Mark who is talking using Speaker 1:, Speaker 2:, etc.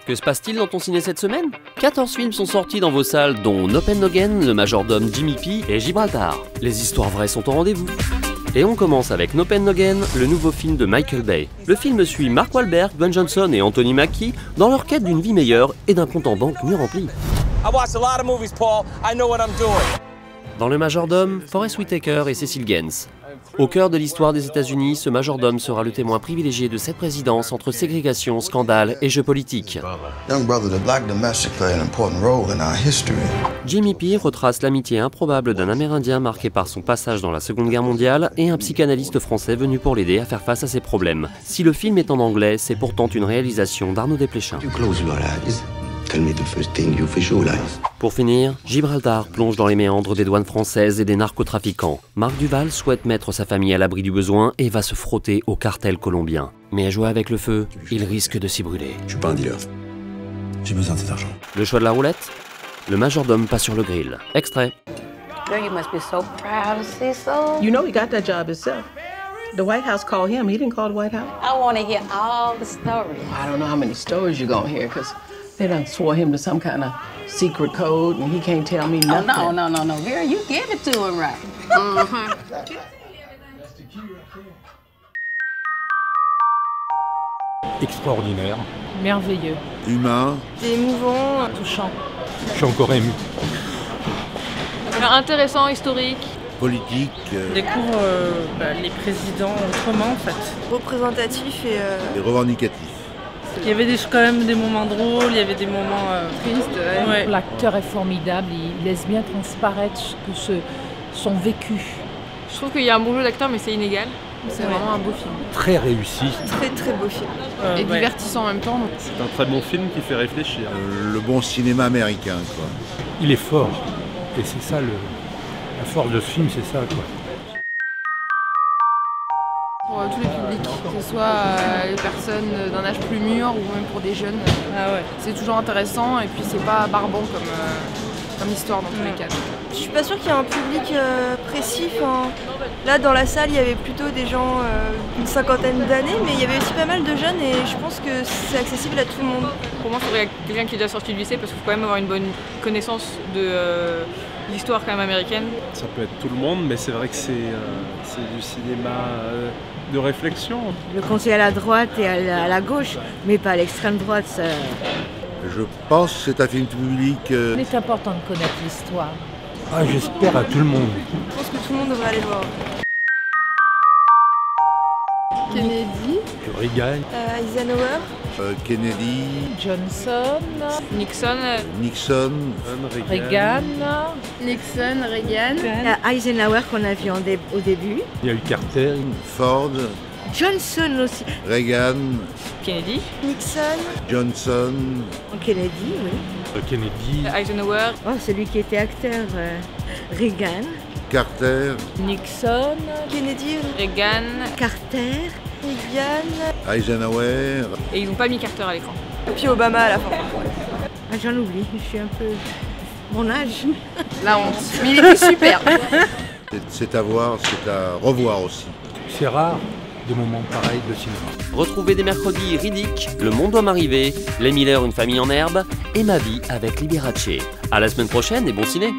Speaker 1: Que se passe-t-il dans ton ciné cette semaine? 14 films sont sortis dans vos salles, dont Noppenhagen, Le Majordome Jimmy P et Gibraltar. Les histoires vraies sont au rendez-vous. Et on commence avec Noppenhagen, le nouveau film de Michael Bay. Le film suit Mark Wahlberg, Dwayne Johnson et Anthony Mackie dans leur quête d'une vie meilleure et d'un compte en banque mieux rempli. Dans Le Majordome, Forest Whitaker et Cecil Gaines. Au cœur de l'histoire des États-Unis, ce majordome sera le témoin privilégié de cette présidence entre ségrégation, scandale et jeux politiques. Jimmy P retrace l'amitié improbable d'un Amérindien marqué par son passage dans la Seconde Guerre mondiale et un psychanalyste français venu pour l'aider à faire face à ses problèmes. Si le film est en anglais, c'est pourtant une réalisation d'Arnaud Desplechin. Pour finir, Gibraltar plonge dans les méandres des douanes françaises et des narcotrafiquants. Marc Duval souhaite mettre sa famille à l'abri du besoin et va se frotter au cartel colombien. Mais à jouer avec le feu, il risque de s'y brûler.
Speaker 2: Je suis pas un dealer. J'ai besoin de cet argent.
Speaker 1: Le choix de la roulette? Le majordome passe sur le grill. Extrait.
Speaker 3: Girl, you must be so proud of Cecil.
Speaker 4: You know he got that job himself. The White House called him. He didn't call the White House.
Speaker 3: I want to hear all the stories.
Speaker 4: I don't know how many stories you're gonna hear, because they done swore him to some kind of secret code, and he can't tell me nothing.
Speaker 3: Oh, no. Girl, you give it to him right.
Speaker 5: Extraordinaire.
Speaker 6: Merveilleux.
Speaker 2: Humain.
Speaker 7: Émouvant.
Speaker 6: Touchant.
Speaker 5: Je suis encore ému.
Speaker 7: Intéressant, historique.
Speaker 2: Politique.
Speaker 6: On découvre les présidents autrement en fait.
Speaker 7: Représentatif et
Speaker 2: revendicatif.
Speaker 6: Il y avait quand même des moments drôles, il y avait des moments
Speaker 7: tristes.
Speaker 6: Ouais.
Speaker 8: L'acteur est formidable, il laisse bien transparaître son vécu.
Speaker 7: Je trouve qu'il y a un bon jeu d'acteur, mais c'est inégal. C'est vraiment un beau film.
Speaker 5: Très réussi.
Speaker 7: Très beau film. Et divertissant en même temps.
Speaker 9: C'est un très bon film qui fait réfléchir.
Speaker 2: Le bon cinéma américain, quoi.
Speaker 5: Il est fort. Et c'est ça, la force de ce film, c'est ça, quoi.
Speaker 7: Pour tous les publics, que ce soit les personnes d'un âge plus mûr ou même pour des jeunes.
Speaker 6: Ah ouais.
Speaker 7: C'est toujours intéressant et puis c'est pas barbant comme histoire dans tous les cas. Je suis pas sûre qu'il y ait un public précis. Là dans la salle il y avait plutôt des gens d'une cinquantaine d'années, mais il y avait aussi pas mal de jeunes et je pense que c'est accessible à tout le monde. Pour moi il faudrait quelqu'un qui est déjà sorti du lycée parce qu'il faut quand même avoir une bonne connaissance de l'histoire quand même américaine.
Speaker 9: Ça peut être tout le monde, mais c'est vrai que c'est du cinéma de réflexion.
Speaker 10: Le conseil à la droite et à la gauche, mais pas à l'extrême droite. Ça...
Speaker 2: Je pense que c'est un film public.
Speaker 8: Il est important de connaître l'histoire.
Speaker 5: Ah, j'espère à tout le monde.
Speaker 7: Je pense que tout le monde devrait aller le voir. Kennedy.
Speaker 5: Reagan.
Speaker 7: Eisenhower.
Speaker 2: Kennedy.
Speaker 8: Johnson.
Speaker 7: Nixon.
Speaker 8: Reagan.
Speaker 7: Nixon, Reagan.
Speaker 10: Eisenhower qu'on a vu au début.
Speaker 5: Il y a eu Carter.
Speaker 2: Ford.
Speaker 10: Johnson aussi.
Speaker 2: Reagan.
Speaker 7: Kennedy.
Speaker 10: Nixon.
Speaker 2: Johnson.
Speaker 10: Kennedy, oui.
Speaker 5: Kennedy.
Speaker 7: Eisenhower.
Speaker 10: Oh, celui qui était acteur. Reagan.
Speaker 2: Carter.
Speaker 8: Nixon.
Speaker 7: Kennedy. Reagan.
Speaker 10: Carter.
Speaker 7: Reagan.
Speaker 2: Eisenhower.
Speaker 7: Et ils n'ont pas mis Carter à l'écran. Et puis Obama à la fin.
Speaker 10: Ah, j'en oublie, je suis un peu... Mon âge.
Speaker 7: La honte. Mais il était super.
Speaker 2: C'est à voir, c'est à revoir aussi.
Speaker 5: C'est rare des moments pareils de cinéma.
Speaker 1: Retrouvez des mercredis Riddick, Le Monde doit m'arriver, Les Miller, Une famille en herbe et Ma vie avec Liberace. À la semaine prochaine et bon ciné.